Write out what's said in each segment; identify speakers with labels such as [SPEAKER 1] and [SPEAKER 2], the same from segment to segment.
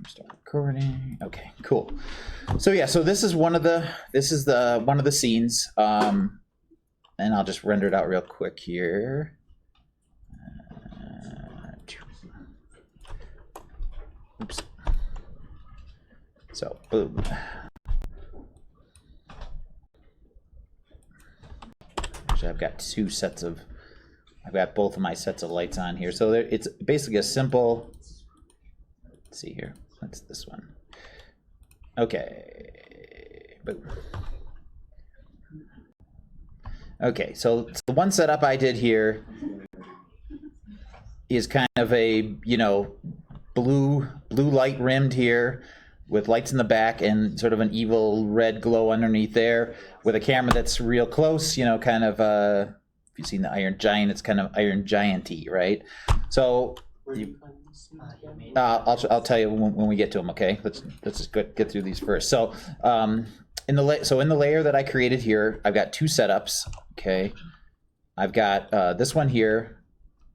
[SPEAKER 1] Start recording. Okay, cool. So yeah, so this is one of the scenes, and I'll just render it out real quick here. Oops. So boom. Actually, I've got I've got both of my sets of lights on here. So it's basically a simple. Let's see here. That's this one. Okay. Boom. Okay, so the one setup I did here is kind of a, you know, blue light rimmed here with lights in the back and sort of an evil red glow underneath there with a camera that's real close, you know, kind of if you've seen the Iron Giant, it's kind of Iron Giant-y, right? So I'll tell you when we get to them. Okay, let's just get through these first. So in the layer that I created here, I've got two setups. Okay, I've got this one here,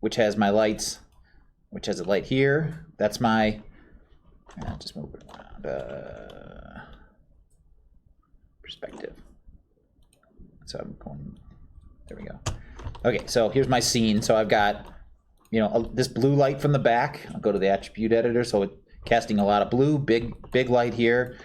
[SPEAKER 1] which has my lights, which has a light here. That's my. I'll just move it around. Perspective. So I'm going. There we go. Okay, so here's my scene. So I've got, you know, this blue light from the back. I'll go to the attribute editor. So it's casting a lot of blue, big light here,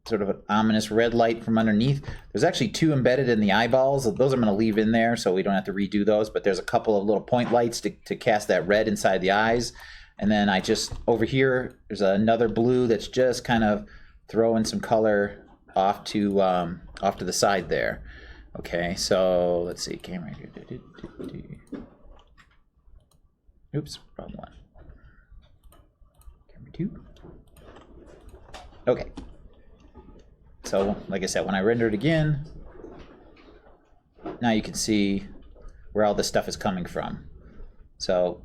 [SPEAKER 1] sort of an ominous red light from underneath. There's actually two embedded in the eyeballs. Those I'm going to leave in there so we don't have to redo those, but there's a couple of little point lights to cast that red inside the eyes. And then I just, over here, there's another blue that's just kind of throwing some color off to the side there. Okay, so let's see, camera. Oops, wrong one. Camera 2. Okay. So, like I said, when I render it again, now you can see where all this stuff is coming from. So,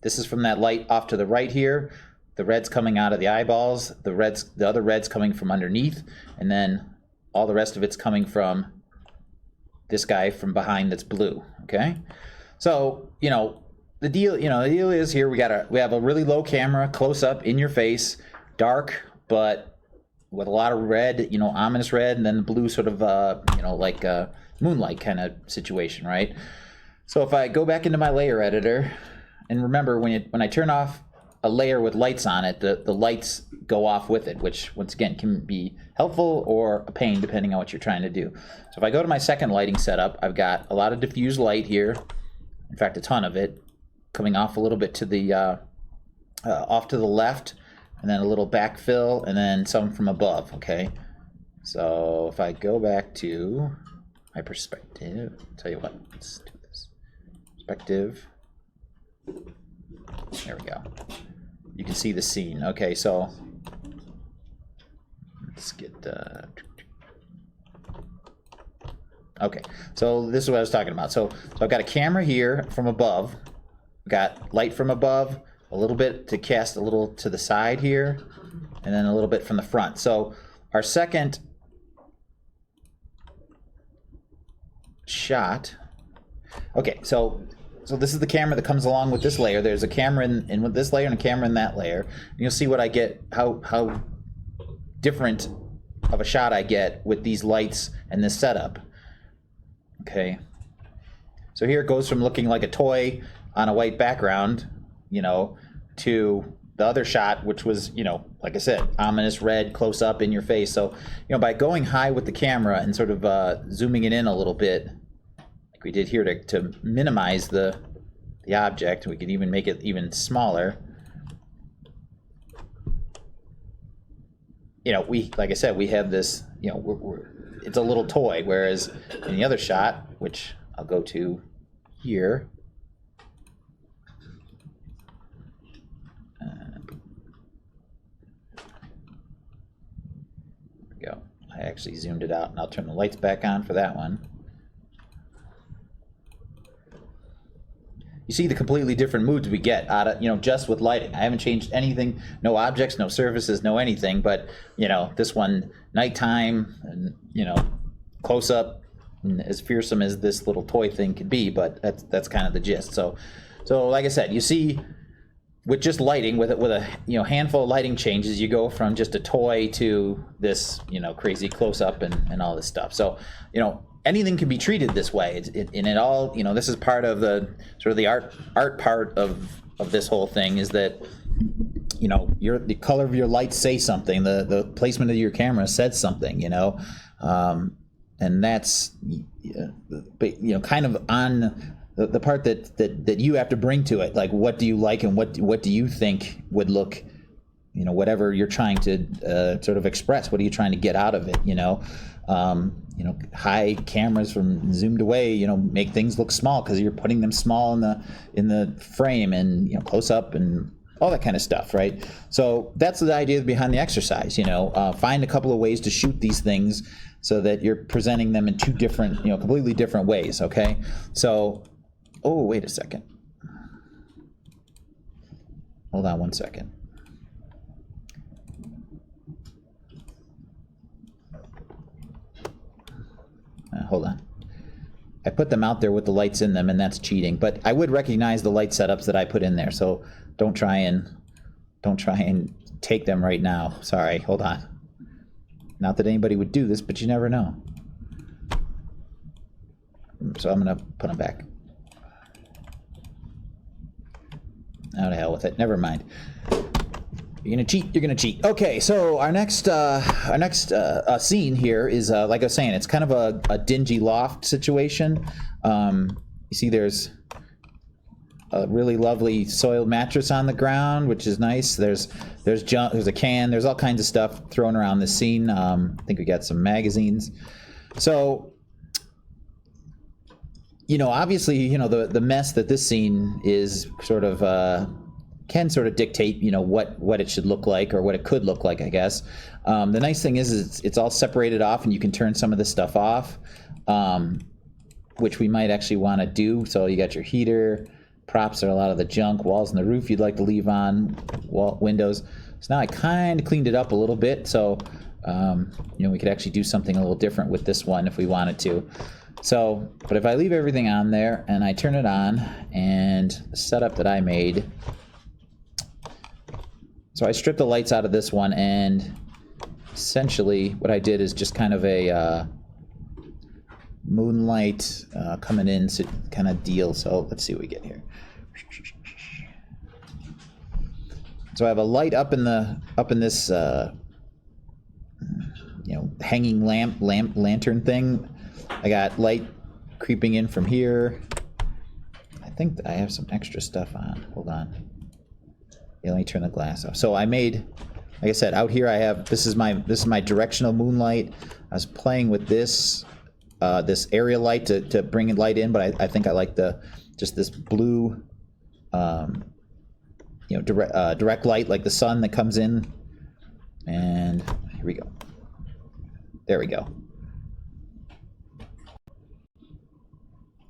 [SPEAKER 1] this is from that light off to the right here. The red's coming out of the eyeballs. The other red's coming from underneath, and then all the rest of it's coming from this guy from behind that's blue. Okay, so the deal is here we have a really low camera, close up, in your face, dark, but with a lot of red, ominous red, and then the blue sort of like a moonlight kind of situation, right? So if I go back into my layer editor, and remember when I turn off a layer with lights on it, the lights go off with it, which once again can be helpful or a pain depending on what you're trying to do. So if I go to my second lighting setup, I've got a lot of diffuse light here, in fact a ton of it, coming off a little bit to the off to the left, and then a little backfill, and then some from above. Okay, so if I go back to my perspective, I'll tell you what, let's do this. Perspective. There we go. You can see the scene. Okay, so let's get. Okay, so this is what I was talking about. So I've got a camera here from above. I've got light from above, a little bit to cast a little to the side here, and then a little bit from the front. So our second shot. Okay, so this is the camera that comes along with this layer. There's a camera in with this layer and a camera in that layer. And you'll see what I get, how different of a shot I get with these lights and this setup. Okay. So here it goes from looking like a toy on a white background, to the other shot, which was, like I said, ominous red, close up in your face. So, by going high with the camera and sort of zooming it in a little bit, like we did here to minimize the object, we can even make it even smaller. Like I said, we have this, it's a little toy, whereas in the other shot, which I'll go to here, there we go. I actually zoomed it out, and I'll turn the lights back on for that one. You see the completely different moods we get out of, just with lighting. I haven't changed anything, no objects, no surfaces, no anything, but, this one, nighttime, and, close up, and as fearsome as this little toy thing could be, but that's kind of the gist. So like I said, you see with just lighting, with a handful of lighting changes, you go from just a toy to this crazy close up and all this stuff. So anything can be treated this way. And it all this is part of the sort of the art part of this whole thing, is that the color of your lights say something, the placement of your camera said something, and that's kind of on the part that you have to bring to it. Like, what do you like, and what do you think would look, whatever you're trying to sort of express, what are you trying to get out of it? High cameras from zoomed away, make things look small because you're putting them small in the frame, and close up and all that kind of stuff, right? So that's the idea behind the exercise. Find a couple of ways to shoot these things so that you're presenting them in two different, completely different ways. Okay, so wait a second. Hold on one second. Hold on. I put them out there with the lights in them, and that's cheating. But I would recognize the light setups that I put in there, so don't try and take them right now. Sorry, hold on. Not that anybody would do this, but you never know. So I'm gonna put them back. Oh, to hell with it. Never mind. You're gonna cheat. You're gonna cheat. Okay, so our next scene here is like I was saying, it's kind of a dingy loft situation. You see, there's a really lovely soiled mattress on the ground, which is nice. There's junk. There's a can. There's all kinds of stuff thrown around this scene. I think we got some magazines. So, obviously, the mess that this scene is sort of. Can sort of dictate, what it should look like, or what it could look like, I guess. The nice thing is it's all separated off, and you can turn some of this stuff off, which we might actually want to do. So you got your heater, props are a lot of the junk, walls and the roof you'd like to leave on, windows. So now I kind of cleaned it up a little bit, so we could actually do something a little different with this one if we wanted to. So, but if I leave everything on there and I turn it on, and the setup that I made. So I stripped the lights out of this one, and essentially what I did is just kind of a moonlight coming in kind of deal. So let's see what we get here. So I have a light up in this hanging lantern thing. I got light creeping in from here. I think I have some extra stuff on. Hold on. Yeah, let me turn the glass off. So I made, like I said, out here I have, this is my directional moonlight. I was playing with this this area light to bring light in, but I think I like just this blue direct light, like the sun that comes in. And here we go. There we go.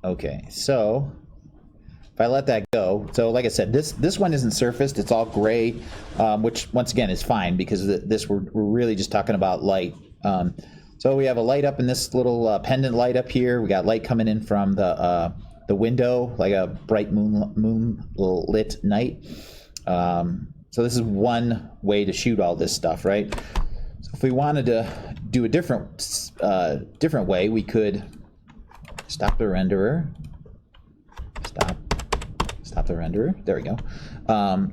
[SPEAKER 1] Okay, so if I let that go, so like I said, this one isn't surfaced, it's all gray, which once again is fine, because we're really just talking about light. So we have a light up in this little pendant light up here. We got light coming in from the window, like a bright moonlit night. So this is one way to shoot all this stuff, right? So if we wanted to do a different way, we could stop the renderer. Stop the renderer. There we go.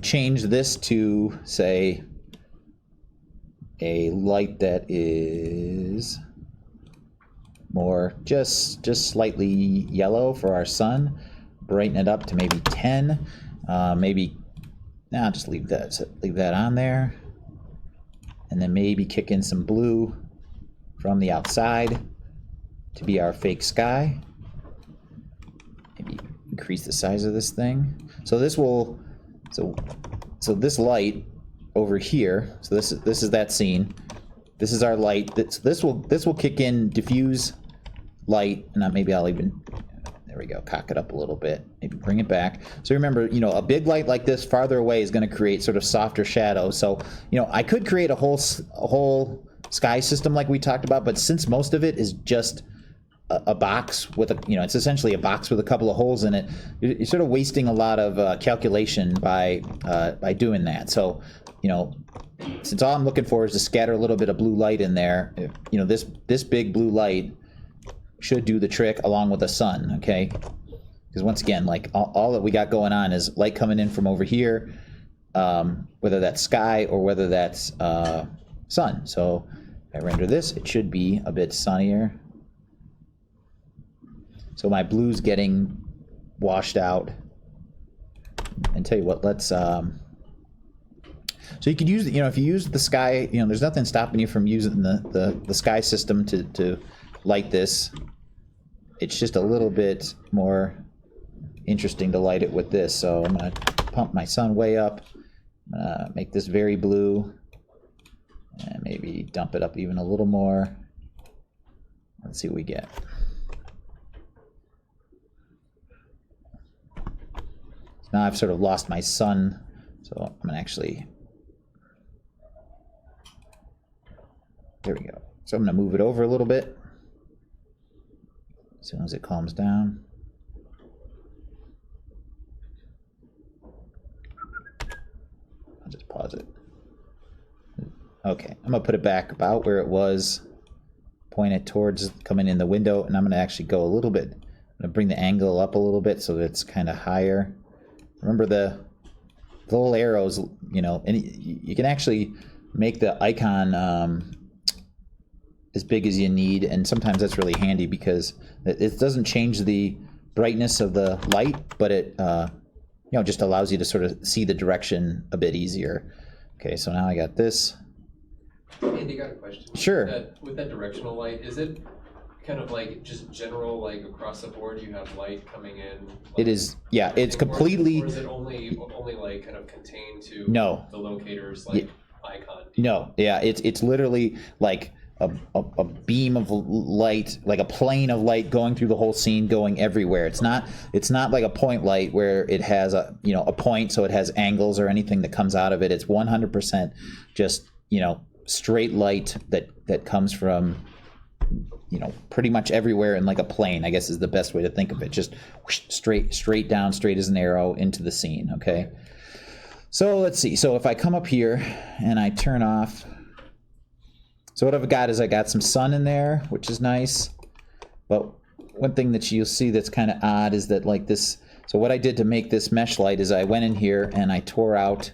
[SPEAKER 1] Change this to, say, a light that is more just slightly yellow for our sun. Brighten it up to maybe 10. Just leave that on there, and then maybe kick in some blue from the outside to be our fake sky. Maybe increase the size of this thing. So this will, so this light over here. So this is that scene. This is our light. This will kick in diffuse light, and maybe I'll even, there we go, cock it up a little bit. Maybe bring it back. So remember, a big light like this farther away is going to create sort of softer shadows. So I could create a whole sky system like we talked about, but since most of it is just a box with a, it's essentially a box with a couple of holes in it. You're sort of wasting a lot of calculation by doing that. So, since all I'm looking for is to scatter a little bit of blue light in there, this big blue light should do the trick along with the sun, okay? Because once again, like all that we got going on is light coming in from over here, whether that's sky or whether that's sun. So if I render this, it should be a bit sunnier. So my blue's getting washed out. And tell you what, let's so you could use, if you use the sky, there's nothing stopping you from using the sky system to light this. It's just a little bit more interesting to light it with this. So I'm going to pump my sun way up, make this very blue, and maybe dump it up even a little more. Let's see what we get. So now I've sort of lost my sun, so I'm going to actually, there we go. So I'm going to move it over a little bit as soon as it calms down. I'll just pause it. Okay, I'm gonna put it back about where it was, point it towards coming in the window, and I'm gonna actually go a little bit, I'm gonna bring the angle up a little bit so that it's kind of higher. Remember the little arrows, and you can actually make the icon as big as you need, and sometimes that's really handy because it doesn't change the brightness of the light, but it just allows you to sort of see the direction a bit easier. Okay, so now I got this.
[SPEAKER 2] Andy, got a question.
[SPEAKER 1] Sure.
[SPEAKER 2] With that directional light, is it kind of like just general, like across the board you have light coming in?
[SPEAKER 1] It is, yeah, it's completely...
[SPEAKER 2] Or is it only like kind of contained to the locator's like icon?
[SPEAKER 1] No, yeah, it's literally like a beam of light, like a plane of light going through the whole scene, going everywhere. It's not like a point light where it has a point, so it has angles or anything that comes out of it. It's 100% just straight light that comes from pretty much everywhere in like a plane, I guess is the best way to think of it. Just whoosh, straight down, straight as an arrow into the scene. Okay, so let's see. So if I come up here and I turn off. So what I've got is I got some sun in there, which is nice. But one thing that you'll see that's kind of odd is that like this, so what I did to make this mesh light is I went in here and I tore out,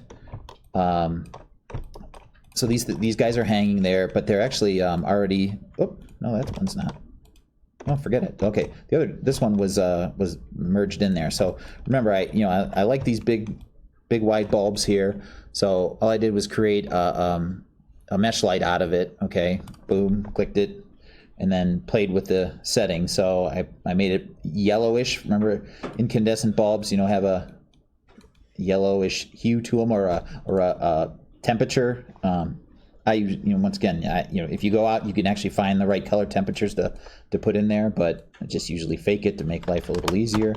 [SPEAKER 1] so these guys are hanging there, but they're actually already, oh, no, that one's not. Oh, forget it. Okay, this one was merged in there. So remember, I like these big wide bulbs here. So all I did was create a mesh light out of it. Okay, boom, clicked it, and then played with the settings. So I made it yellowish. Remember, incandescent bulbs, have a yellowish hue to them, or a temperature. I use, once again, if you go out, you can actually find the right color temperatures to put in there, but I just usually fake it to make life a little easier.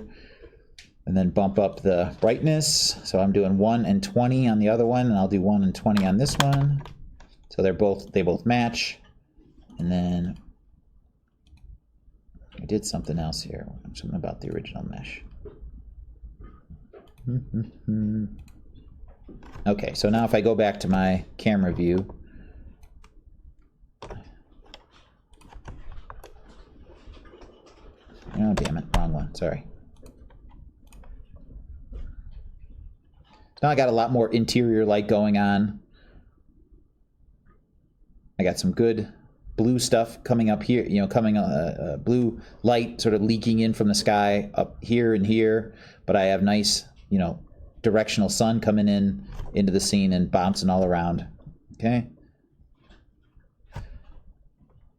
[SPEAKER 1] And then bump up the brightness. So I'm doing 1 and 20 on the other one, and I'll do 1 and 20 on this one. So they both match. And then I did something else here. Something about the original mesh. Okay, so now if I go back to my camera view, oh damn it, wrong one, sorry. Now I got a lot more interior light going on. I got some good blue stuff coming up here, blue light sort of leaking in from the sky up here and here, but I have nice, directional sun coming into the scene and bouncing all around. Okay.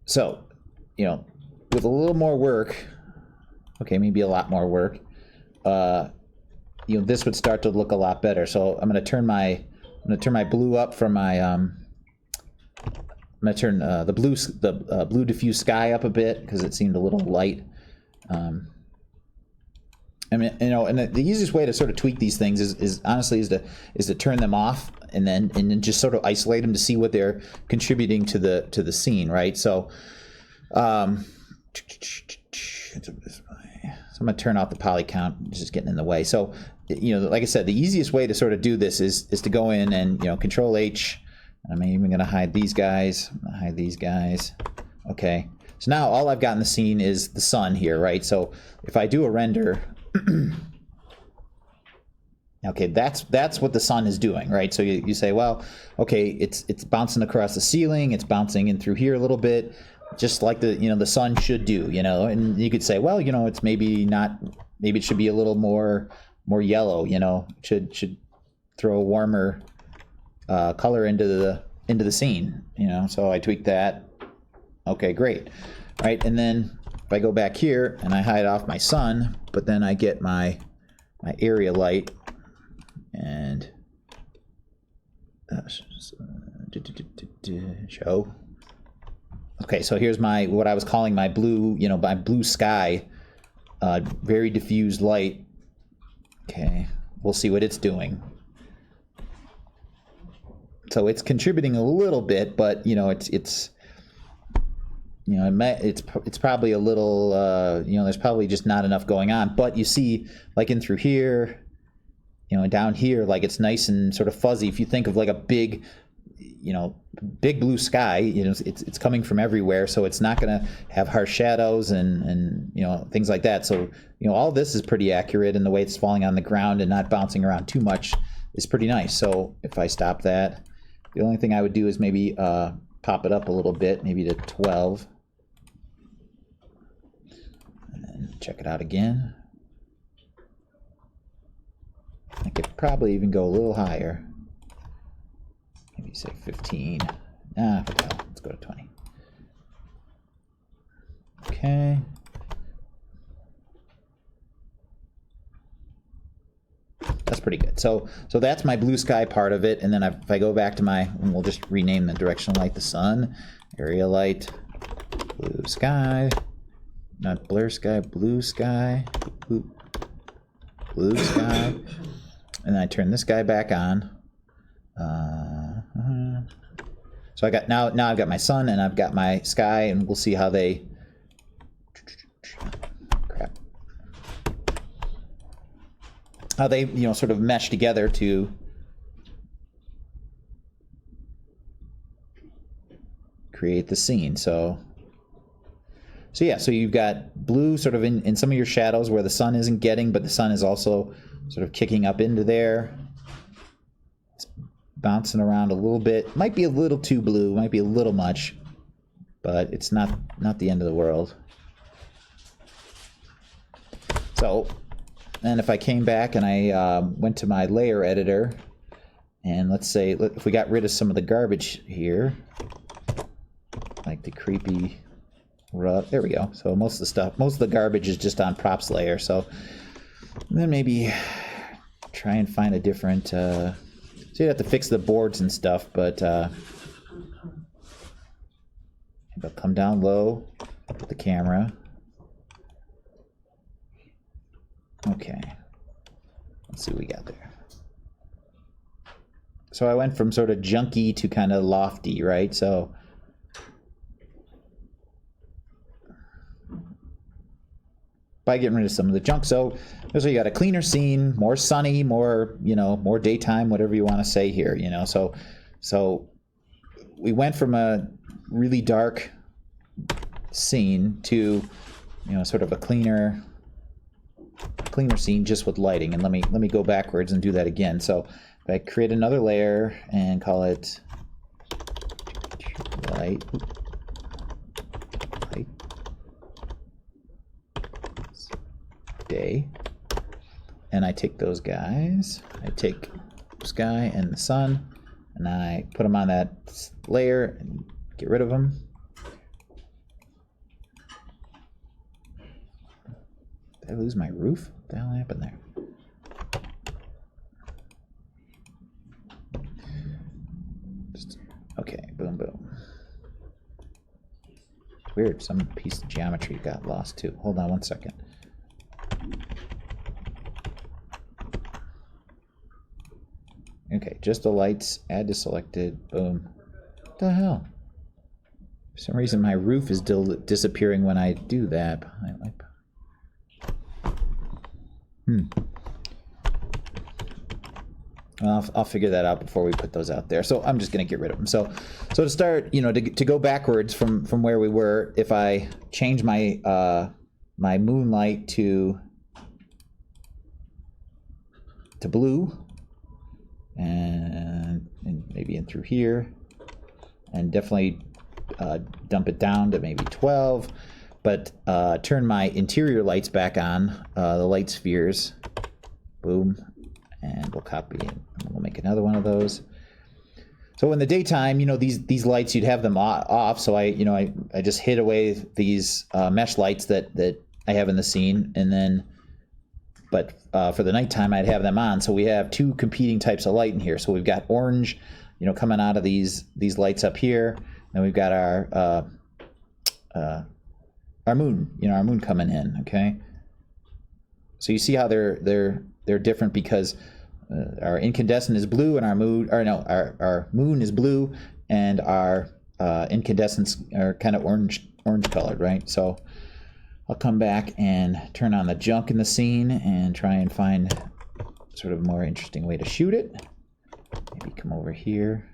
[SPEAKER 1] So, with a little more work, okay, maybe a lot more work, this would start to look a lot better. So I'm going to turn my blue up from my I'm going to turn the blue diffuse sky up a bit because it seemed a little light. And the easiest way to sort of tweak these things is honestly to turn them off and then just sort of isolate them to see what they're contributing to the scene, right? So So I'm going to turn off the poly count, it's just getting in the way. So, you know, like I said, the easiest way to sort of do this is to go in and, you know, Control H. I'm even going to hide these guys. Hide these guys. Okay. So now all I've got in the scene is the sun here, right? So if I do a render, okay, that's what the sun is doing, right? So you say, well, okay, it's bouncing across the ceiling, it's bouncing in through here a little bit, just like the sun should do, and you could say, well, it's maybe it should be a little more yellow, should throw a warmer color into the scene, so I tweak that. Okay, great. All right, and then if I go back here and I hide off my sun, but then I get my area light and show. Okay, so here's what I was calling my blue, my blue sky, very diffused light. Okay, we'll see what it's doing. So it's contributing a little bit, but it's probably a little, there's probably just not enough going on. But you see, like in through here, and down here, like it's nice and sort of fuzzy. If you think of like a big blue sky, it's coming from everywhere, so it's not going to have harsh shadows and things like that. So all this is pretty accurate, and the way it's falling on the ground and not bouncing around too much is pretty nice. So if I stop that, the only thing I would do is maybe pop it up a little bit, maybe to 12, and then check it out again. I could probably even go a little higher. Maybe say 15. Let's go to 20. Okay. That's pretty good. So that's my blue sky part of it. And then if I go back to and we'll just rename the directional light the sun, area light, blue sky, not blur sky, blue sky, blue sky. And then I turn this guy back on. So I got now I've got my sun and I've got my sky, and we'll see how they sort of mesh together to create the scene. So yeah, so you've got blue sort of in some of your shadows where the sun isn't getting, but the sun is also sort of kicking up into there. It's bouncing around a little bit. Might be a little too blue, might be a little much, but it's not the end of the world. So, and if I came back and I went to my layer editor, and let's say if we got rid of some of the garbage here, like the creepy rug, there we go. So most of the garbage is just on props layer. So then maybe try and find a different, so you'd have to fix the boards and stuff, but I'll come down low with the camera. Okay, let's see what we got there. So I went from sort of junky to kind of lofty, right? So by getting rid of some of the junk. So you got a cleaner scene, more sunny, more more daytime, whatever you want to say here. So we went from a really dark scene to sort of a cleaner scene just with lighting. And let me go backwards and do that again. So if I create another layer and call it light. Day, and I take those guys, I take the sky and the sun, and I put them on that layer and get rid of them. Did I lose my roof? What the hell happened there? Okay, boom, boom. It's weird, some piece of geometry got lost too. Hold on one second. Okay, just the lights, add to selected, boom. What the hell? For some reason, my roof is still disappearing when I do that. Well, I'll figure that out before we put those out there. So I'm just going to get rid of them. So to start, you know, to go backwards from where we were, if I change my my moonlight to blue, and maybe in through here, and definitely dump it down to maybe 12, but turn my interior lights back on, the light spheres, boom, and we'll copy it, and we'll make another one of those. So in the daytime, you know, these lights, you'd have them off, so I just hid away these mesh lights that I have in the scene, and then, but for the nighttime, I'd have them on. So we have two competing types of light in here. So we've got orange, you know, coming out of these lights up here. Then we've got our moon, you know, our moon coming in. Okay. So you see how they're different because our incandescent is blue and our moon, or no, our moon is blue and our incandescents are kind of orange colored, right? So I'll come back and turn on the junk in the scene and try and find sort of a more interesting way to shoot it. Maybe come over here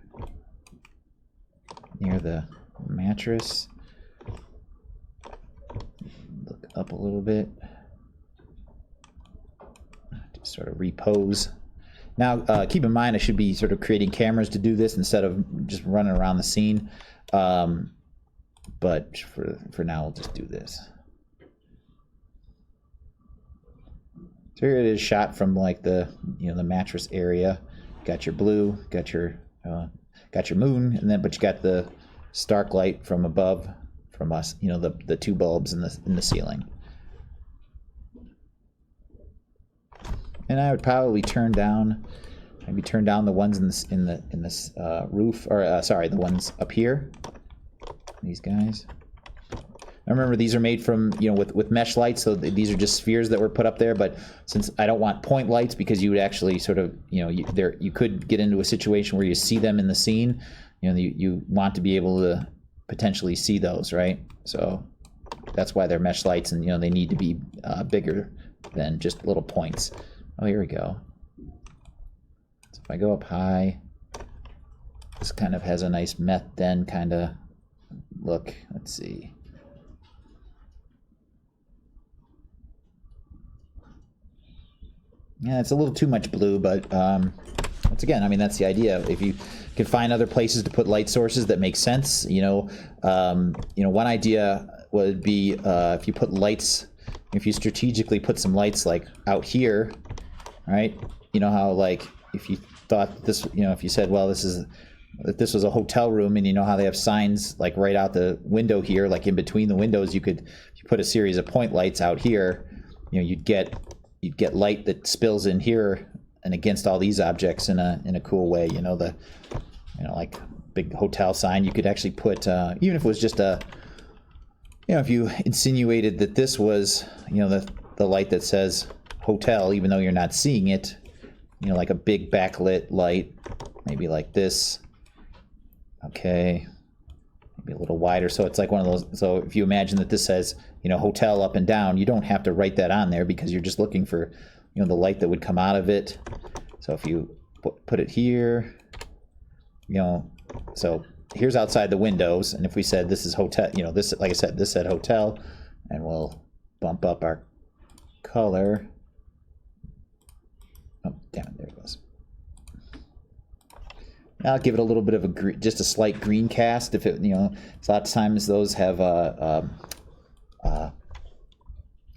[SPEAKER 1] near the mattress. Look up a little bit. Just sort of repose. Now, keep in mind, I should be sort of creating cameras to do this instead of just running around the scene. But for now, we'll just do this. So here it is, shot from like the mattress area. Got your blue, got your moon, and then but you got the stark light from above from us. You know, the two bulbs in the ceiling. And I would probably turn down the ones in this roof, or sorry, the ones up here. These guys. I remember these are made from, you know, with mesh lights, so these are just spheres that were put up there. But since I don't want point lights, because you would actually sort of, you know, you could get into a situation where you see them in the scene. You know, you want to be able to potentially see those, right? So that's why they're mesh lights, and you know they need to be bigger than just little points. Oh, here we go. So if I go up high, this kind of has a nice meth den kind of look. Let's see. Yeah, it's a little too much blue, but once again, I mean, that's the idea. If you can find other places to put light sources that make sense, you know, one idea would be if you put lights, if you strategically put some lights like out here, right? You know how like if you thought this, you know, if you said, well, this was a hotel room, and you know how they have signs like right out the window here, like in between the windows, if you put a series of point lights out here, you know, you'd get light that spills in here and against all these objects in a cool way. You know, like big hotel sign, you could actually put even if it was just if you insinuated that this was, you know, the light that says hotel, even though you're not seeing it, you know, like a big backlit light, maybe like this. Okay, maybe a little wider, so it's like one of those. So if you imagine that this says, you know, hotel up and down, you don't have to write that on there because you're just looking for, you know, the light that would come out of it. So if you put it here, you know, so here's outside the windows, and if we said this is hotel, you know, this, like I said, this said hotel, and we'll bump up our color. Oh, damn it, there it goes. I'll give it a little bit of just a slight green cast. If it, you know, a lot of times those have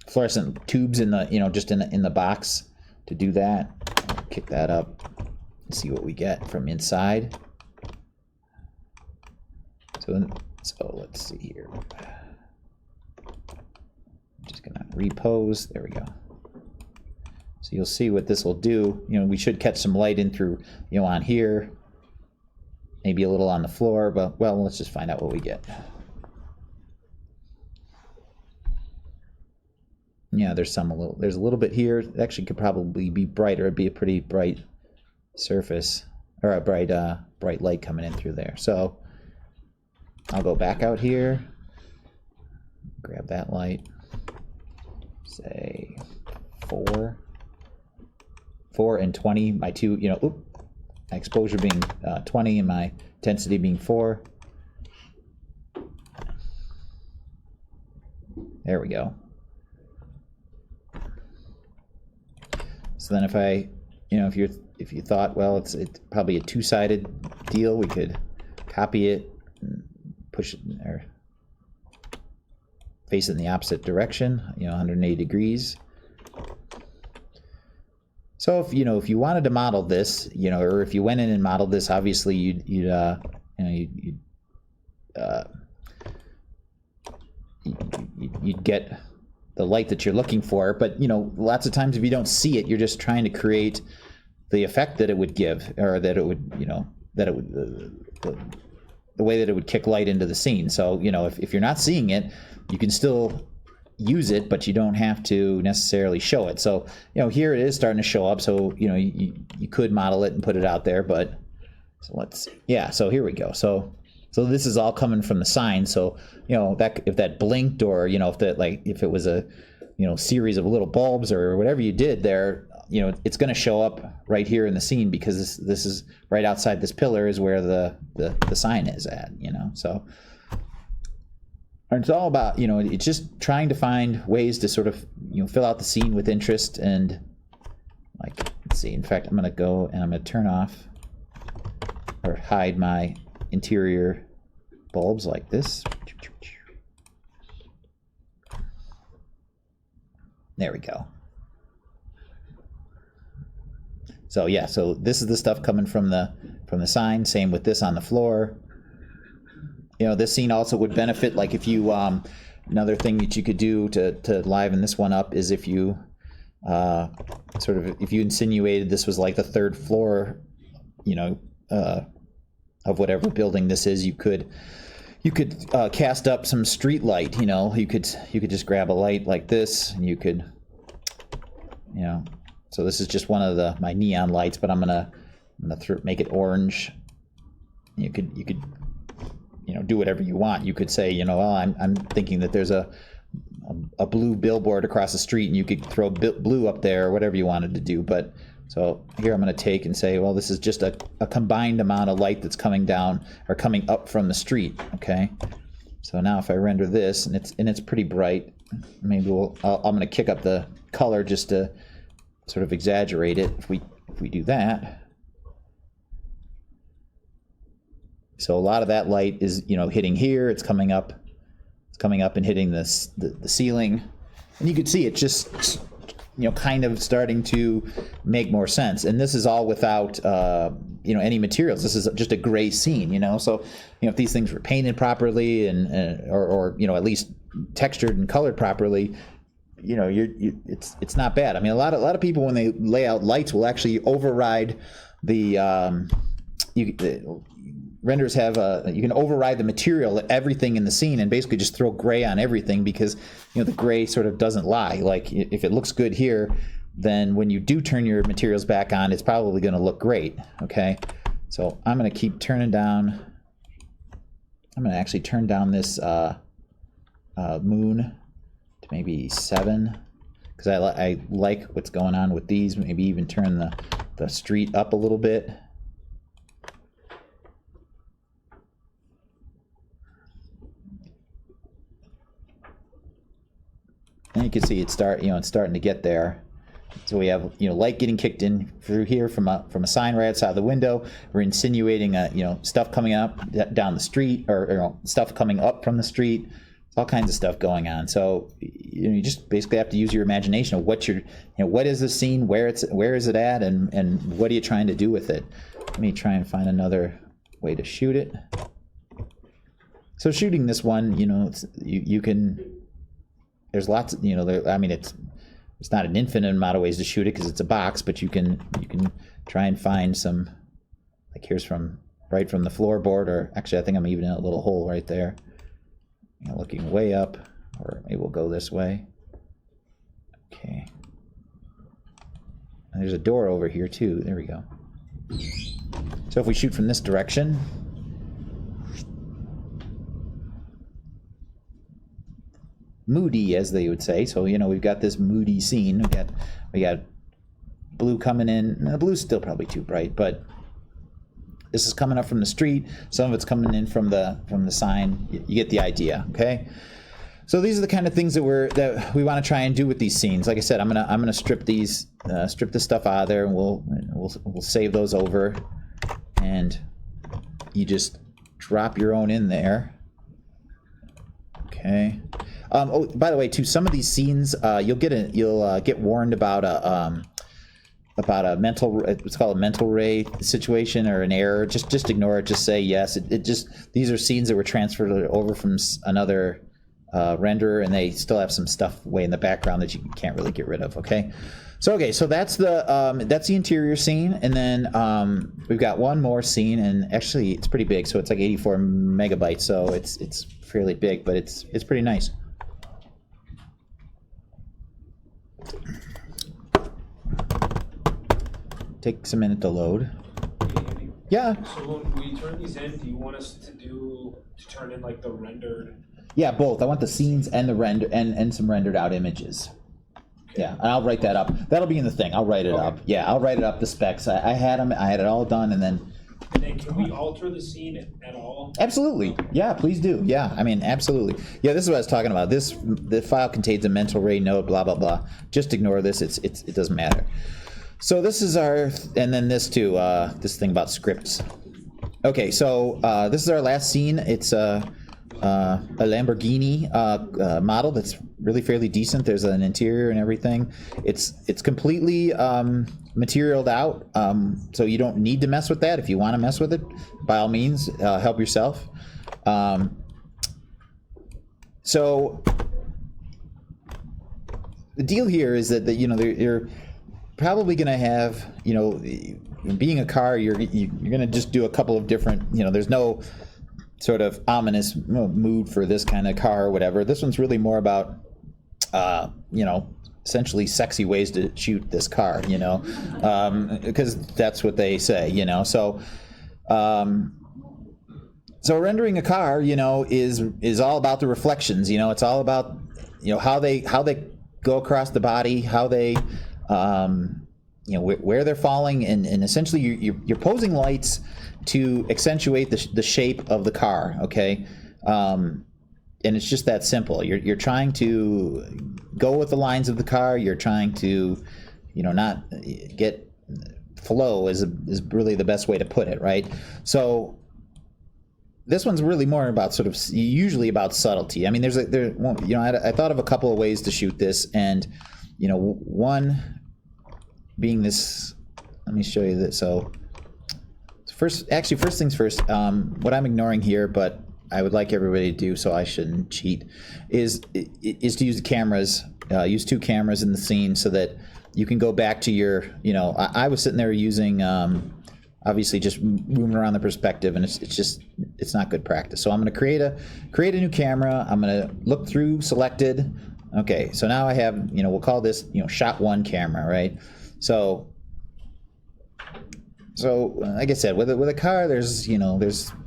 [SPEAKER 1] fluorescent tubes in the, you know, just in the box to do that. I'll kick that up and see what we get from inside. So let's see here. I'm just gonna repose. There we go. So you'll see what this will do. You know, we should catch some light in through, you know, on here. Maybe a little on the floor, but, well, let's just find out what we get. Yeah, there's a little bit here. It actually could probably be brighter. It'd be a pretty bright surface, or a bright light coming in through there. So I'll go back out here, grab that light, say 4 and 20, my two, you know, my exposure being 20 and my intensity being 4. There we go. So then if I, you know, if you thought, well, it's probably a two-sided deal, we could copy it and push it or face it in the opposite direction, you know, 180 degrees. So if you wanted to model this, you know, or if you went in and modeled this, obviously you'd get the light that you're looking for. But you know, lots of times if you don't see it, you're just trying to create the effect that it would give, or that it would, you know, that it would the way that it would kick light into the scene. So you know, if you're not seeing it, you can still use it, but you don't have to necessarily show it. So you know, here it is starting to show up. So you know, you could model it and put it out there, but so let's see. Yeah, so here we go. So this is all coming from the sign. So you know, that if that blinked, or you know, if it was a, you know, series of little bulbs or whatever you did there, you know, it's going to show up right here in the scene, because this is right outside this pillar is where the sign is at, you know. So it's all about, you know, it's just trying to find ways to sort of, you know, fill out the scene with interest. And like, let's see, in fact, I'm going to go and I'm going to turn off or hide my interior bulbs like this. There we go. So yeah, so this is the stuff coming from the sign. Same with this on the floor. You know, this scene also would benefit, like if you another thing that you could do to liven this one up is if you if you insinuated this was like the 3rd floor, you know, of whatever building this is, you could cast up some street light. You know, you could just grab a light like this, and you could, you know. So this is just one of my neon lights, but I'm gonna make it orange. You could you know, do whatever you want. You could say, you know, well, I'm thinking that there's a blue billboard across the street, and you could throw blue up there, or whatever you wanted to do. But so here I'm going to take and say, well, this is just a combined amount of light that's coming down or coming up from the street. Okay. So now if I render this, and it's pretty bright, maybe I'm going to kick up the color just to sort of exaggerate it. If we do that. So a lot of that light is, you know, hitting here. It's coming up and hitting the ceiling, and you could see it just, you know, kind of starting to make more sense. And this is all without you know, any materials. This is just a gray scene, you know. So you know, if these things were painted properly or you know, at least textured and colored properly, you know, it's not bad. I mean, a lot of people, when they lay out lights, will actually override the renders have you can override the material, everything in the scene, and basically just throw gray on everything, because you know, the gray sort of doesn't lie. Like if it looks good here, then when you do turn your materials back on, it's probably going to look great. Okay, so I'm going to keep turning down. I'm going to actually turn down this moon to maybe 7, because I like what's going on with these. Maybe even turn the street up a little bit. And you can see it's starting to get there. So we have, you know, light getting kicked in through here from a sign right outside the window. We're insinuating you know, stuff coming up down the street, or you know, stuff coming up from the street. All kinds of stuff going on. So you know, you just basically have to use your imagination of what what is the scene, where is it at, and what are you trying to do with it. Let me try and find another way to shoot it. So shooting this one, you know, you can. There's lots of, you know, I mean, it's not an infinite amount of ways to shoot it, because it's a box, but you can try and find some, like here's right from the floorboard, or actually I think I'm even in a little hole right there. You know, looking way up, or maybe we'll go this way. Okay. And there's a door over here too. There we go. So if we shoot from this direction, moody, as they would say. So, you know, we've got this moody scene. We got blue coming in. The blue's still probably too bright, but this is coming up from the street. Some of it's coming in from the sign. You get the idea, okay? So these are the kind of things that we want to try and do with these scenes. Like I said, I'm gonna strip this stuff out of there, and we'll save those over, and you just drop your own in there. Okay. Oh, by the way, too, some of these scenes you'll get warned about a mental, it's called a mental ray situation or an error. Just ignore it. Just say yes. These are scenes that were transferred over from another renderer, and they still have some stuff way in the background that you can't really get rid of. Okay. So that's the interior scene, and then we've got one more scene, and actually it's pretty big. So it's like 84 megabytes. So it's fairly big, but it's pretty nice. Takes a minute to load. Yeah.
[SPEAKER 3] So when we turn these in, do you want us to turn in like the rendered?
[SPEAKER 1] Yeah, both. I want the scenes and the render and some rendered out images. Okay. Yeah, and I'll write that up. That'll be in the thing. I'll write it up. Yeah, I'll write it up. The specs. I had them. I had it all done, and then.
[SPEAKER 3] And then can we alter the scene at all?
[SPEAKER 1] Absolutely. Yeah, please do. Yeah, I mean, absolutely. Yeah, this is what I was talking about. The file contains a mental ray node. Blah blah blah. Just ignore this. It doesn't matter. So this is our, and then this too, this thing about scripts. Okay, so this is our last scene. It's a Lamborghini model that's really fairly decent. There's an interior and everything. It's completely materialed out, so you don't need to mess with that. If you want to mess with it, by all means, help yourself. So the deal here is that you know you're probably going to have, you know, being a car, you're going to just do a couple of different, you know, there's no sort of ominous mood for this kind of car or whatever. This one's really more about, you know, essentially sexy ways to shoot this car, you know, because that's what they say, you know. So rendering a car, you know, is all about the reflections. You know, it's all about, you know, how they go across the body, how they you know, where they're falling, and essentially you're posing lights to accentuate the shape of the car, okay? And it's just that simple. You're trying to go with the lines of the car. You're trying to, you know, not get flow is really the best way to put it, right? So this one's really more about sort of usually about subtlety. I mean, you know, I thought of a couple of ways to shoot this, and you know, one being this. Let me show you this. So first things first. What I'm ignoring here, but I would like everybody to do, so I shouldn't cheat, is to use the cameras. Use two cameras in the scene so that you can go back to your. You know, I was sitting there using. Obviously, just moving around the perspective, and it's not good practice. So I'm going to create a new camera. I'm going to look through selected. Okay, so now I have, you know, we'll call this, you know, shot one camera, right? So like I said, with a car, there's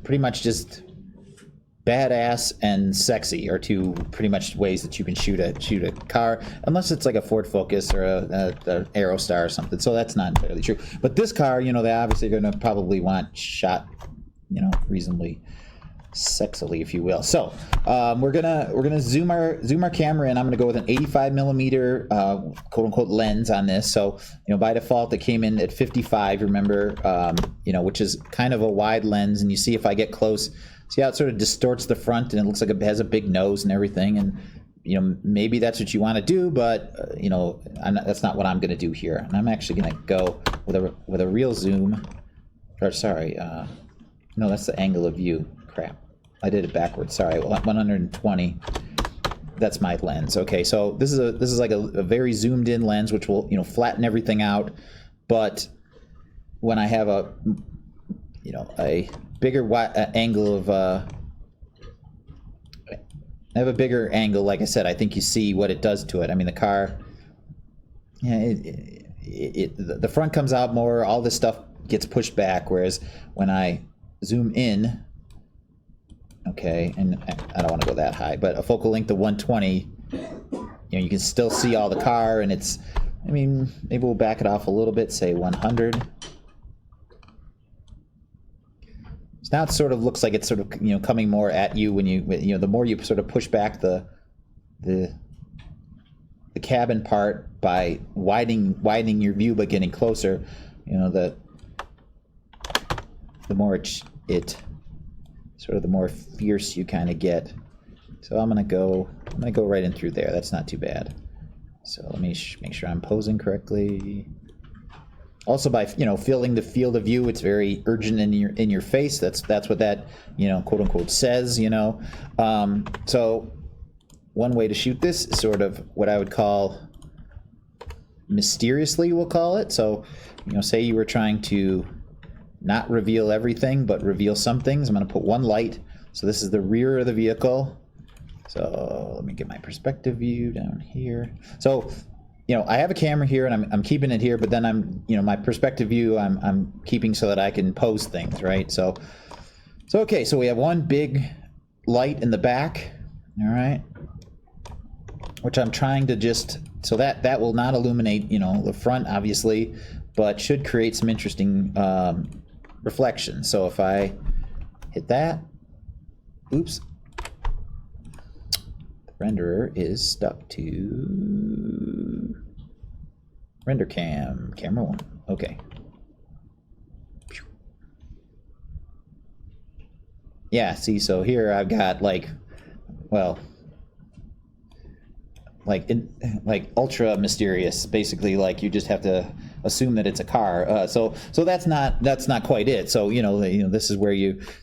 [SPEAKER 1] pretty much just badass and sexy are two pretty much ways that you can shoot a car, unless it's like a Ford Focus or a Aerostar or something. So that's not entirely true. But this car, you know, they obviously are going to probably want shot, you know, reasonably sexily, if you will. So we're gonna zoom our camera in. I'm gonna go with an 85 millimeter quote unquote lens on this. So, you know, by default it came in at 55. Remember, you know, which is kind of a wide lens. And you see if I get close, see how it sort of distorts the front, and it looks like it has a big nose and everything. And you know, maybe that's what you want to do, but you know, that's not what I'm gonna do here. And I'm actually gonna go with a real zoom. Or sorry, no, that's the angle of view. Crap. I did it backwards. Sorry, 120. That's my lens. Okay, so this is like a very zoomed in lens, which will, you know, flatten everything out. But when I have a, you know, a bigger angle of, I have a bigger angle. Like I said, I think you see what it does to it. I mean, the car, yeah, the front comes out more. All this stuff gets pushed back. Whereas when I zoom in. Okay, and I don't want to go that high, but a focal length of 120, you know, you can still see all the car, and it's, I mean, maybe we'll back it off a little bit, say 100. So now it sort of looks like it's sort of, you know, coming more at you when you know, the more you sort of push back the cabin part by widening your view but getting closer, you know, the more it sort of the more fierce you kind of get. So I'm gonna go right in through there. That's not too bad. So let me make sure I'm posing correctly. Also, by, you know, filling the field of view, it's very urgent in your face. That's what that, you know, quote unquote says, you know. So one way to shoot this is sort of what I would call mysteriously, we'll call it. So, you know, say you were trying to not reveal everything, but reveal some things. I'm going to put one light. So this is the rear of the vehicle. So let me get my perspective view down here. So, you know, I have a camera here, and I'm keeping it here, but then I'm, you know, my perspective view I'm keeping so that I can pose things, right? So okay, so we have one big light in the back, all right, which I'm trying to just, so that will not illuminate, you know, the front, obviously, but should create some interesting reflection. So if I hit that, oops, renderer is stuck to render camera 1. Okay. Yeah, see, so here I've got like, well, like ultra mysterious, basically, like you just have to assume that it's a car. So that's not quite it. So, you know, this is where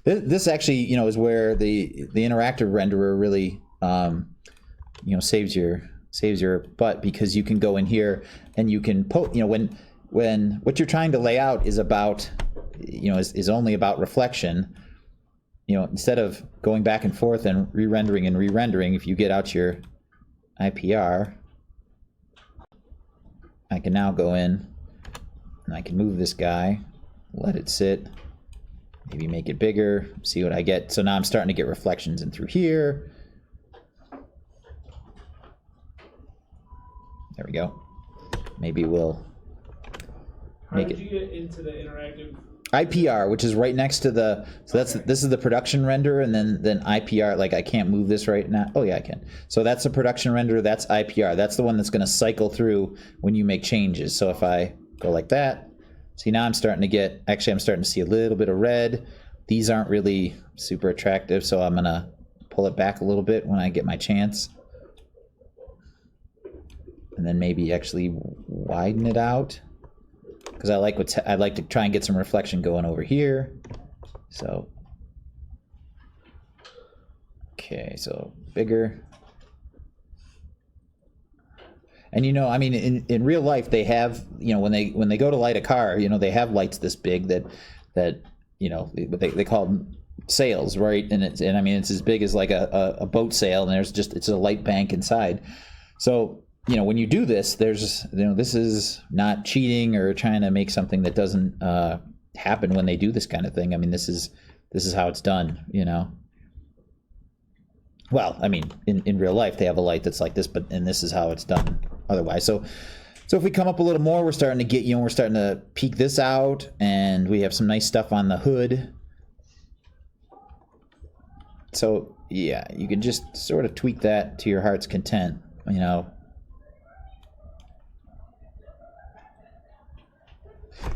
[SPEAKER 1] this actually, you know, is where the interactive renderer really you know, saves your butt, because you can go in here and you can you know, when what you're trying to lay out is about, you know, is only about reflection, you know, instead of going back and forth and re-rendering, if you get out your IPR, I can now go in and I can move this guy, let it sit, maybe make it bigger, see what I get. So now I'm starting to get reflections in through here. There we go. Maybe we'll make it.
[SPEAKER 3] How did you get into the interactive?
[SPEAKER 1] IPR, which is right next to the, so that's, okay. This is the production render, and then IPR, like I can't move this right now. Oh yeah, I can. So that's the production render, that's IPR. That's the one that's gonna cycle through when you make changes. So if I go like that, see, now I'm starting to see a little bit of red. These aren't really super attractive, so I'm gonna pull it back a little bit when I get my chance. And then maybe actually widen it out, because I like I'd like to try and get some reflection going over here. So okay, so bigger. And you know, I mean, in real life they have, you know, when they go to light a car, you know, they have lights this big that you know, they call them sails, right? And I mean, it's as big as like a boat sail, and it's a light bank inside. So, you know, when you do this, there's, you know, this is not cheating or trying to make something that doesn't happen when they do this kind of thing. I mean, this is how it's done, you know. Well, I mean, in real life, they have a light that's like this, and this is how it's done otherwise. So if we come up a little more, we're starting to get, you know, we're starting to peek this out, and we have some nice stuff on the hood. So yeah, you can just sort of tweak that to your heart's content, you know.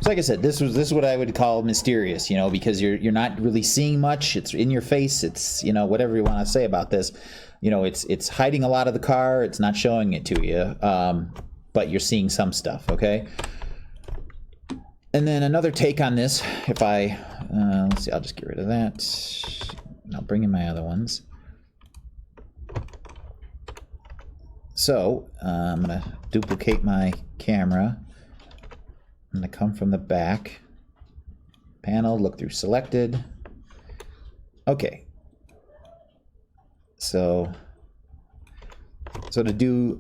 [SPEAKER 1] So like I said, this is what I would call mysterious, you know, because you're not really seeing much. It's in your face. It's, you know, whatever you want to say about this, you know, it's hiding a lot of the car. It's not showing it to you, but you're seeing some stuff. Okay. And then another take on this, if I let's see, I'll just get rid of that. And I'll bring in my other ones. So I'm gonna duplicate my camera. I'm going to come from the back panel, look through selected. Okay. So to do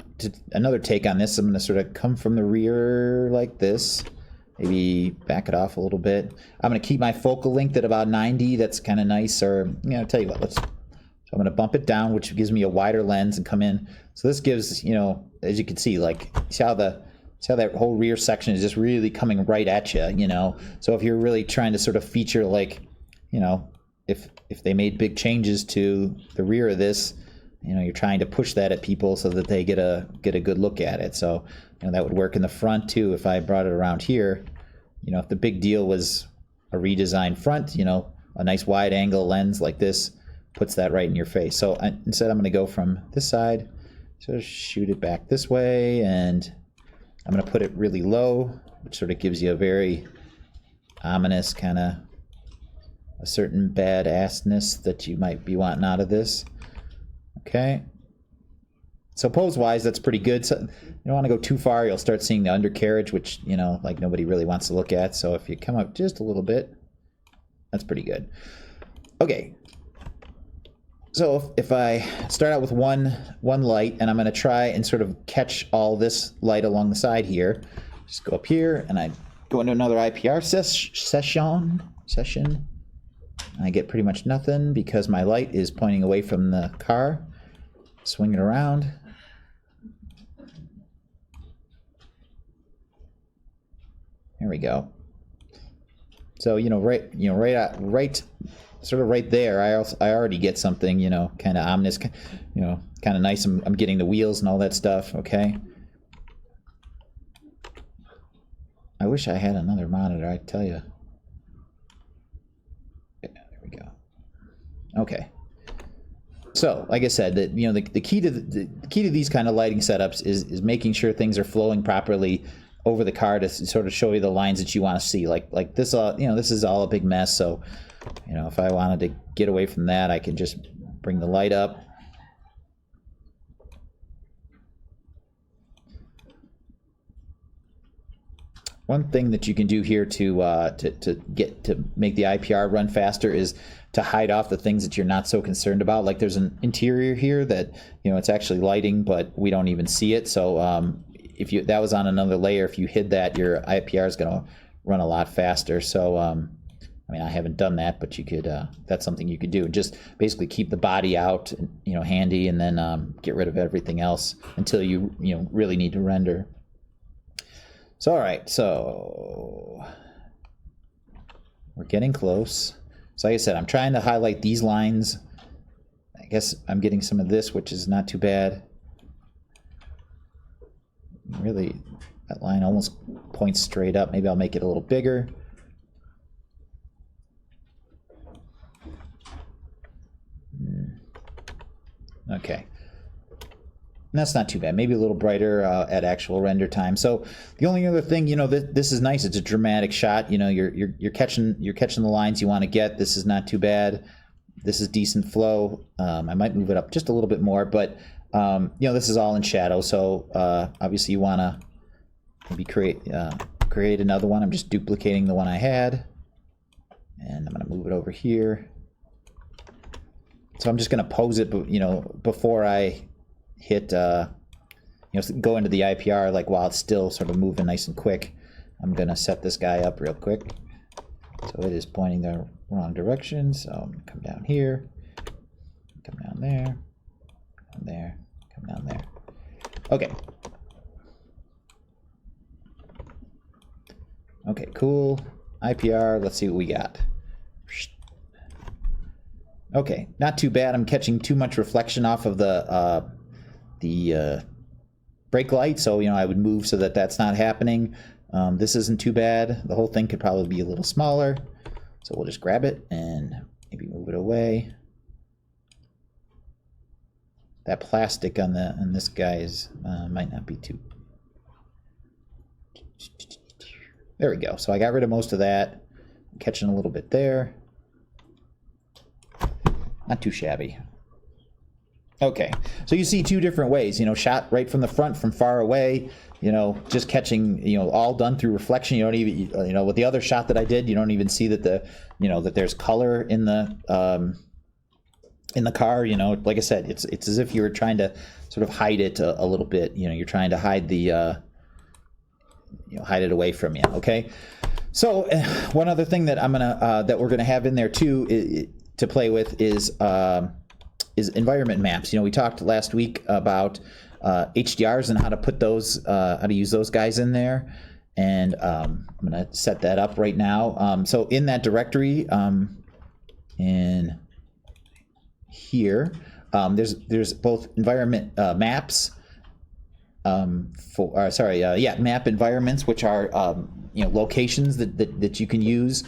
[SPEAKER 1] another take on this, I'm going to sort of come from the rear like this, maybe back it off a little bit. I'm going to keep my focal length at about 90. That's kind of nice. Or, you know, tell you what, let's So I'm going to bump it down, which gives me a wider lens and come in. So this gives, you know, as you can see, like, see how that whole rear section is just really coming right at you, you know. So if you're really trying to sort of feature, like, you know, if they made big changes to the rear of this, you know, you're trying to push that at people so that they get a good look at it. So, you know, that would work in the front too if I brought it around here. You know, if the big deal was a redesigned front, you know, a nice wide angle lens like this puts that right in your face. So instead I'm going to go from this side, sort of shoot it back this way, and I'm going to put it really low, which sort of gives you a very ominous kind of a certain badassness that you might be wanting out of this. Okay. So pose-wise, that's pretty good. So you don't want to go too far. You'll start seeing the undercarriage, which, you know, like nobody really wants to look at. So if you come up just a little bit, that's pretty good. Okay. So if I start out with one light, and I'm going to try and sort of catch all this light along the side here. Just go up here, and I go into another IPR session. I get pretty much nothing because my light is pointing away from the car. Swing it around. There we go. So, you know, right sort of right there, I already get something, you know, kind of ominous, you know, kind of nice. I'm getting the wheels and all that stuff. Okay. I wish I had another monitor, I tell you. Yeah, there we go. Okay. So, like I said, that, you know, the key to these kind of lighting setups is making sure things are flowing properly over the car to sort of show you the lines that you want to see. Like this, you know, this is all a big mess. So, you know, if I wanted to get away from that, I can just bring the light up. One thing that you can do here to make the IPR run faster is to hide off the things that you're not so concerned about. Like there's an interior here that, you know, it's actually lighting, but we don't even see it. So if that was on another layer, if you hid that, your IPR is going to run a lot faster. So I mean, I haven't done that, but you could. That's something you could do. Just basically keep the body out, you know, handy, and then get rid of everything else until you really need to render. So, all right, so we're getting close. So like I said, I'm trying to highlight these lines. I guess I'm getting some of this, which is not too bad. Really, that line almost points straight up. Maybe I'll make it a little bigger. Okay. And that's not too bad. Maybe a little brighter at actual render time. So the only other thing, you know, this is nice. It's a dramatic shot. You know, you're catching the lines you want to get. This is not too bad. This is decent flow. I might move it up just a little bit more, but you know, this is all in shadow. So obviously you want to maybe create another one. I'm just duplicating the one I had, and I'm going to move it over here. So I'm just going to pose it, you know, before I hit, you know, go into the IPR, like while it's still sort of moving nice and quick. I'm going to set this guy up real quick. So it is pointing the wrong direction. So I'm going to come down here, come down there, come there, come down there. Okay. Okay, cool. IPR, let's see what we got. Okay, not too bad. I'm catching too much reflection off of the brake light, so, you know, I would move so that that's not happening. This isn't too bad. The whole thing could probably be a little smaller, so we'll just grab it and maybe move it away. That plastic on this guy is might not be too. There we go. So I got rid of most of that. I'm catching a little bit there. Not too shabby. Okay, so you see two different ways, you know, shot right from the front from far away, you know, just catching, you know, all done through reflection. You don't even, you know, with the other shot that I did, you don't even see that that there's color in the car, you know. Like I said, it's as if you were trying to sort of hide it a little bit, you know, you're trying to hide hide it away from you, okay? So one other thing that that we're gonna have in there too to play with is is environment maps. We talked last week about HDRs and how to put those, how to use those guys in there. And I'm going to set that up right now. So in that directory, in here, there's both environment maps, map environments, which are locations that you can use.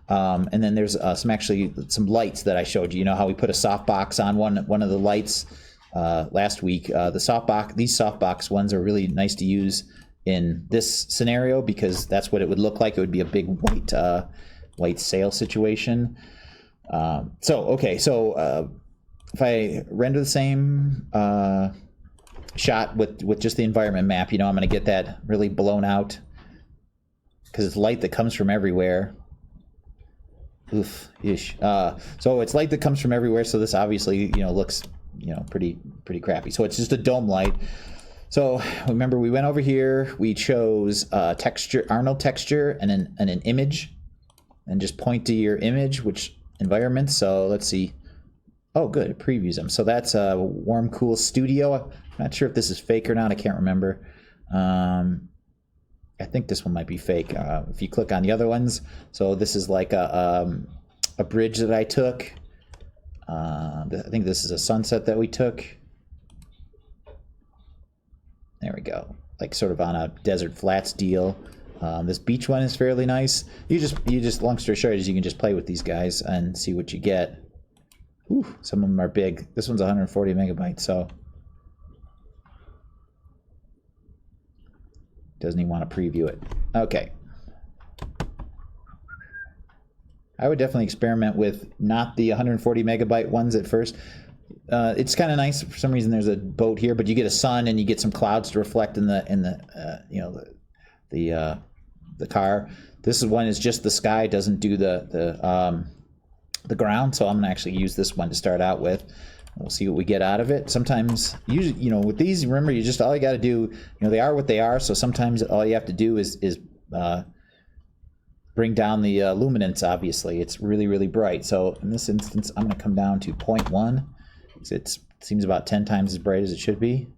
[SPEAKER 1] And then there's some lights that I showed you. You know how we put a softbox on one of the lights last week. These softbox ones are really nice to use in this scenario because that's what it would look like. It would be a big white sail situation. So if I render the same shot with just the environment map, I'm going to get that really blown out because it's light that comes from everywhere. So it's light that comes from everywhere. So this obviously, looks, pretty crappy. So it's just a dome light. So remember, we went over here. We chose texture, Arnold texture, and an image, and just point to your image, which environment. So let's see. Oh, good. It previews them. So that's a Warm Cool Studio. I'm not sure if this is fake or not. I can't remember. I think this one might be fake. If you click on the other ones, so this is like a bridge that I took. I think this is a sunset that we took. There we go. Like sort of on a desert flats deal. This beach one is fairly nice. You just long story short is you can just play with these guys and see what you get. Ooh, some of them are big. This one's 140 megabytes, so doesn't even want to preview it. Okay. I would definitely experiment with not the 140 megabyte ones at first. It's kind of nice. For some reason, there's a boat here, but you get a sun and you get some clouds to reflect in the car. This one is just the sky. Doesn't do the ground. So I'm gonna actually use this one to start out with. We'll see what we get out of it. Sometimes, usually, with these, remember, all you got to do, they are what they are. So sometimes all you have to do is bring down the luminance. Obviously, it's really, really bright. So in this instance, I'm going to come down to 0.1. It seems about 10 times as bright as it should be.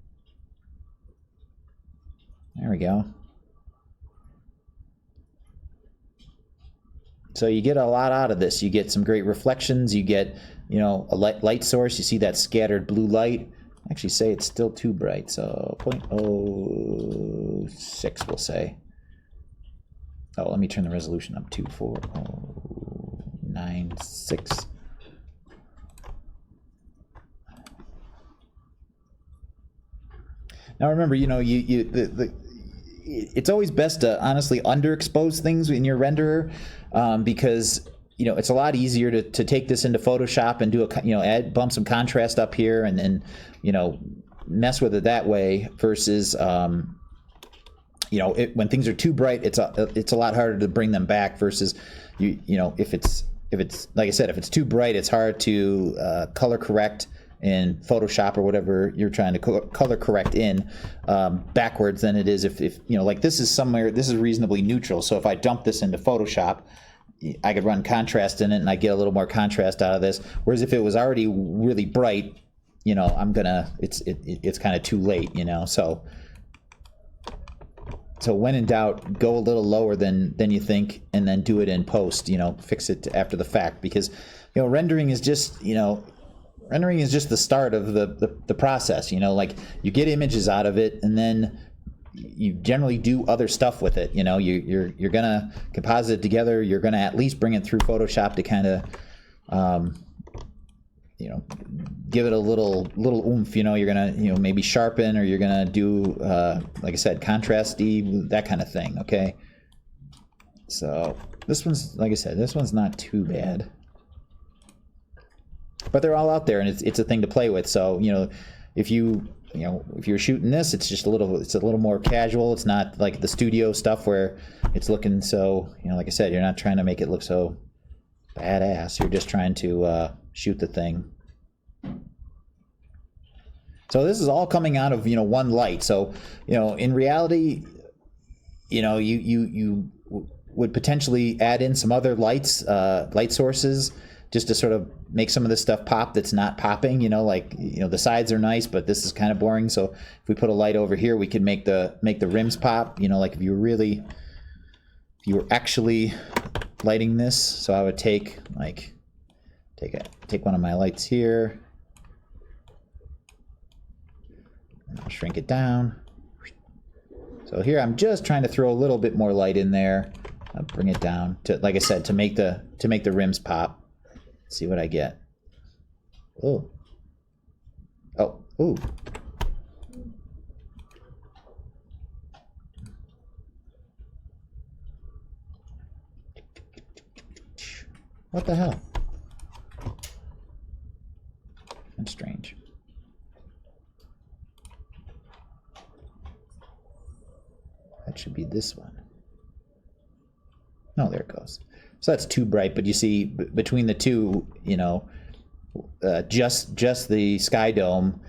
[SPEAKER 1] There we go. So you get a lot out of this. You get some great reflections. You get, a light source. You see that scattered blue light. Actually, say it's still too bright. So 0.06, we'll say. Oh, let me turn the resolution up to 4096. Now remember, it's always best to honestly underexpose things in your renderer because it's a lot easier to take this into Photoshop and do bump some contrast up here and then mess with it that way versus when things are too bright, it's a lot harder to bring them back versus if it's like I said, if it's too bright, it's hard to color correct in Photoshop or whatever you're trying to color correct in backwards than it is if like this is reasonably neutral. So if I dump this into Photoshop, I could run contrast in it and I get a little more contrast out of this. Whereas if it was already really bright, it's kind of too late, So when in doubt, go a little lower than you think, and then do it in post. Fix it after the fact because rendering is just the start of the process. Like you get images out of it, and then you generally do other stuff with it. You're gonna composite it together. You're gonna at least bring it through Photoshop to kind of give it a little oomph. You're gonna maybe sharpen, or you're gonna do like I said, contrasty, that kind of thing. Okay, so this one's, like I said, this one's not too bad, but they're all out there, and it's a thing to play with. So if you're shooting this, it's a little more casual. It's not like the studio stuff where it's looking so, like I said, you're not trying to make it look so badass. You're just trying to shoot the thing. So this is all coming out of one light. So in reality, you would potentially add in some other light sources just to sort of make some of this stuff pop that's not popping, like, the sides are nice, but this is kind of boring. So if we put a light over here, we can make the rims pop, like if you were actually lighting this. So I would take one of my lights here, and I'll shrink it down. So here I'm just trying to throw a little bit more light in there. I'll bring it down to, like I said, to make the rims pop. Let's see what I get. Oh. Ooh. What the hell? That's strange. That should be this one. No, there it goes. So that's too bright, but you see between the two, just the sky dome,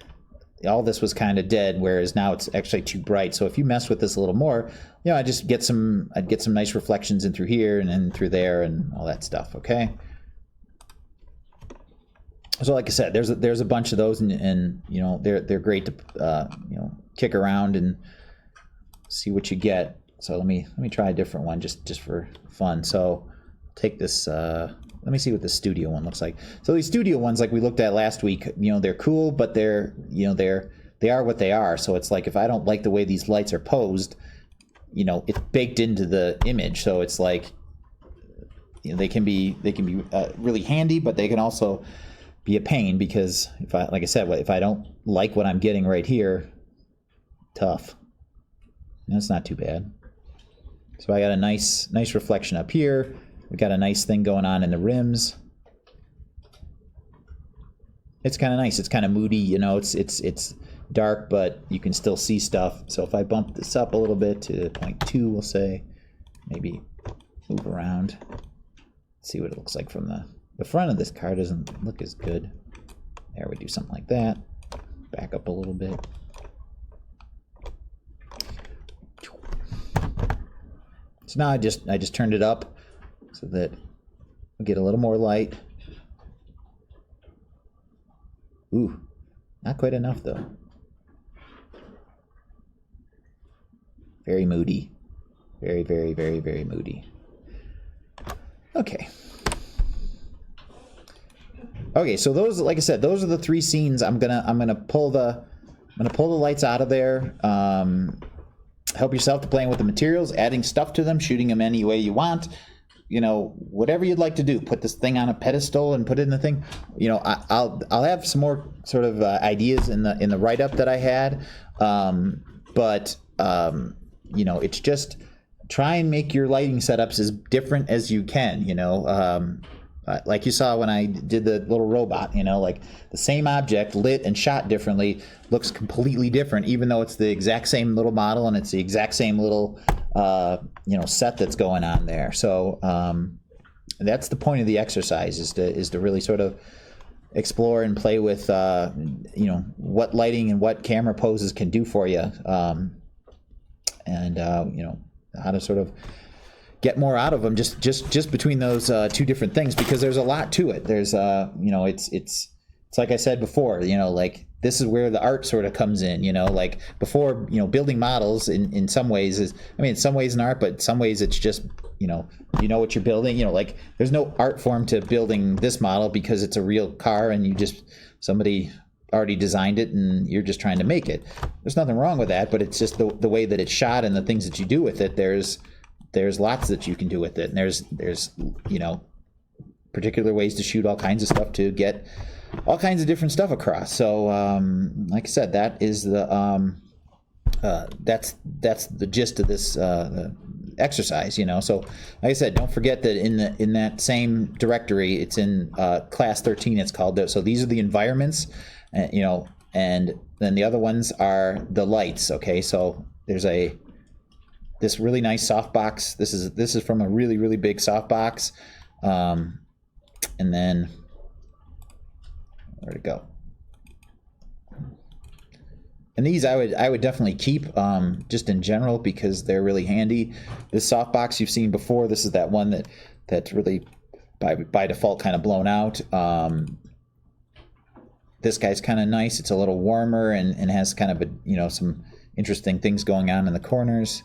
[SPEAKER 1] all this was kind of dead, whereas now it's actually too bright. So if you mess with this a little more, I'd get some nice reflections in through here and then through there and all that stuff. Okay. So like I said, there's a bunch of those, and they're great to kick around and see what you get. So let me try a different one just for fun. So take this. Let me see what the studio one looks like. So these studio ones, like we looked at last week, they're cool, but they are what they are. So it's like if I don't like the way these lights are posed, it's baked into the image. So it's like they can be really handy, but they can also be a pain because like I said, if I don't like what I'm getting right here, tough. That's not too bad. So I got a nice reflection up here. We got a nice thing going on in the rims. It's kind of nice. It's kind of moody, it's dark, but you can still see stuff. So if I bump this up a little bit to 0.2, we'll say, maybe move around, see what it looks like from the front of this car. Doesn't look as good. There, we do something like that. Back up a little bit. So now I just turned it up so that we get a little more light. Ooh, not quite enough though. Very moody. Very, very, very, very moody. Okay. Okay, so those, like I said, those are the three scenes. I'm gonna pull the lights out of there. Help yourself to playing with the materials, adding stuff to them, shooting them any way you want. Whatever you'd like to do. Put this thing on a pedestal and put it in the thing. I'll have some more sort of ideas in the write up that I had. But it's just try and make your lighting setups as different as you can. Like you saw when I did the little robot, like the same object lit and shot differently looks completely different, even though it's the exact same little model and it's the exact same little, set that's going on there. So that's the point of the exercise is to really sort of explore and play with, what lighting and what camera poses can do for you. And how to sort of get more out of them just between those two different things, because there's a lot to it. There's it's like I said before, like this is where the art sort of comes in, like before, building models in some ways in some ways an art, but in some ways it's just, what you're building, like there's no art form to building this model because it's a real car and somebody already designed it and you're just trying to make it. There's nothing wrong with that, but it's just the way that it's shot and the things that you do with it. There's lots that you can do with it, and there's particular ways to shoot all kinds of stuff to get all kinds of different stuff across. So like I said, that is that's the gist of this exercise. So like I said, don't forget that in that same directory, it's in class 13. It's called. So these are the environments, and then the other ones are the lights. Okay, so there's this really nice softbox. This is from a really, really big softbox. And then where'd it go? And these I would definitely keep just in general because they're really handy. This softbox you've seen before. This is that one that's really by default kind of blown out. This guy's kind of nice. It's a little warmer and has kind of a, some interesting things going on in the corners.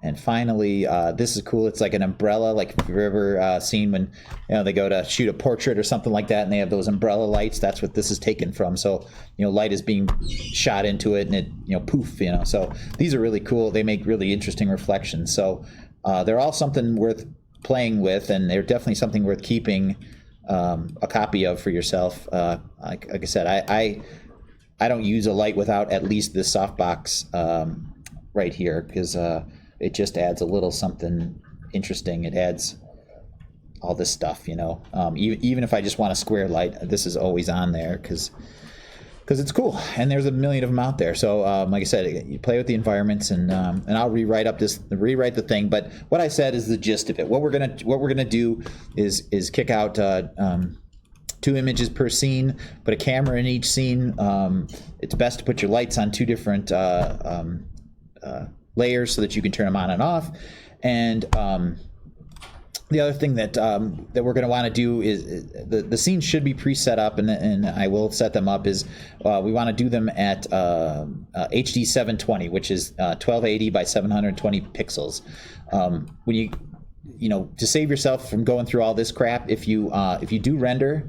[SPEAKER 1] And finally, this is cool. It's like an umbrella, like if you've ever seen when they go to shoot a portrait or something like that, and they have those umbrella lights. That's what this is taken from. So light is being shot into it, and it poof. So these are really cool. They make really interesting reflections. So they're all something worth playing with, and they're definitely something worth keeping a copy of for yourself. Like I said, I don't use a light without at least this softbox right here, because it just adds a little something interesting. It adds all this stuff, even if I just want a square light, this is always on there because it's cool, and there's a million of them out there. So like I said, you play with the environments, and I'll rewrite the thing. But what I said is the gist of it. What we're gonna do is kick out 2 images per scene, put a camera in each scene. It's best to put your lights on 2 different layers so that you can turn them on and off. And the other thing that we're going to want to do is the scenes should be pre-set up, and I will set them up, is we want to do them at HD 720, which is 1280 by 720 pixels. When you to save yourself from going through all this crap, if you do render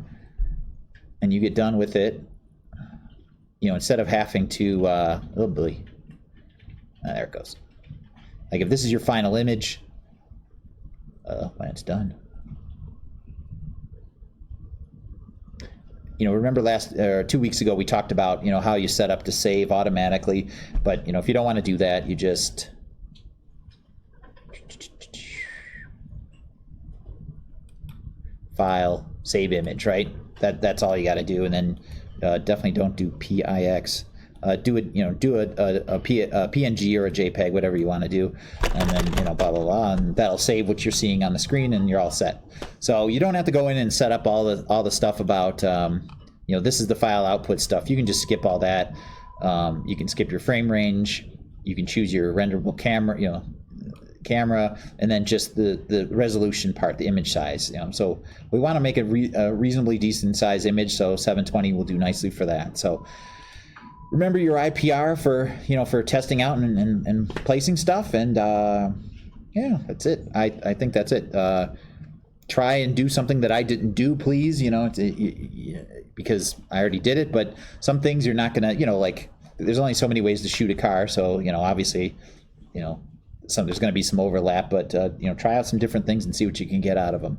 [SPEAKER 1] and you get done with it, instead of having to oh boy, there it goes. Like if this is your final image, when it's done. Remember 2 weeks ago we talked about how you set up to save automatically, but if you don't want to do that, you just file, save image, right? That's all you got to do, and then definitely don't do PIX. Do it, do a PNG or a JPEG, whatever you want to do, and then blah blah blah, and that'll save what you're seeing on the screen, and you're all set. So you don't have to go in and set up all the stuff about this is the file output stuff. You can just skip all that. You can skip your frame range. You can choose your renderable camera, and then just the resolution part, the image size. So we want to make a reasonably decent size image, so 720 will do nicely for that. So remember your IPR for testing out and placing stuff, and yeah, that's it. I think that's it. Try and do something that I didn't do, please. Because I already did it, but some things you're not gonna, like there's only so many ways to shoot a car, so obviously, there's gonna be some overlap, but try out some different things and see what you can get out of them.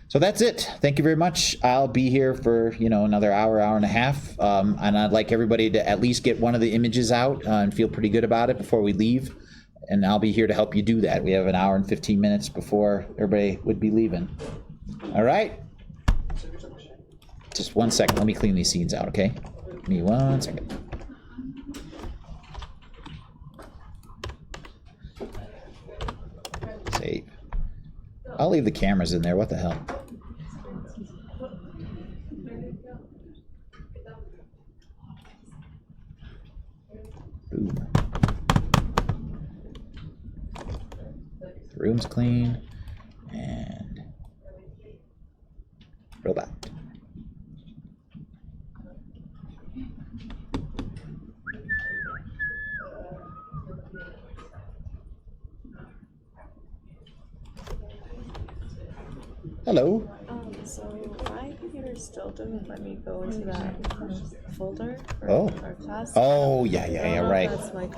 [SPEAKER 1] So that's it. Thank you very much. I'll be here for another hour and a half, and I'd like everybody to at least get one of the images out and feel pretty good about it before we leave. And I'll be here to help you do that. We have an hour and 15 minutes before everybody would be leaving. All right. Just 1 second. Let me clean these scenes out, okay? Give me 1 second. Save. I'll leave the cameras in there. What the hell? Boom. The room's clean. And robot. Hello.
[SPEAKER 4] So my computer still doesn't let me go into that folder for
[SPEAKER 1] Oh.
[SPEAKER 4] our class.
[SPEAKER 1] Oh, yeah, right.
[SPEAKER 4] That's my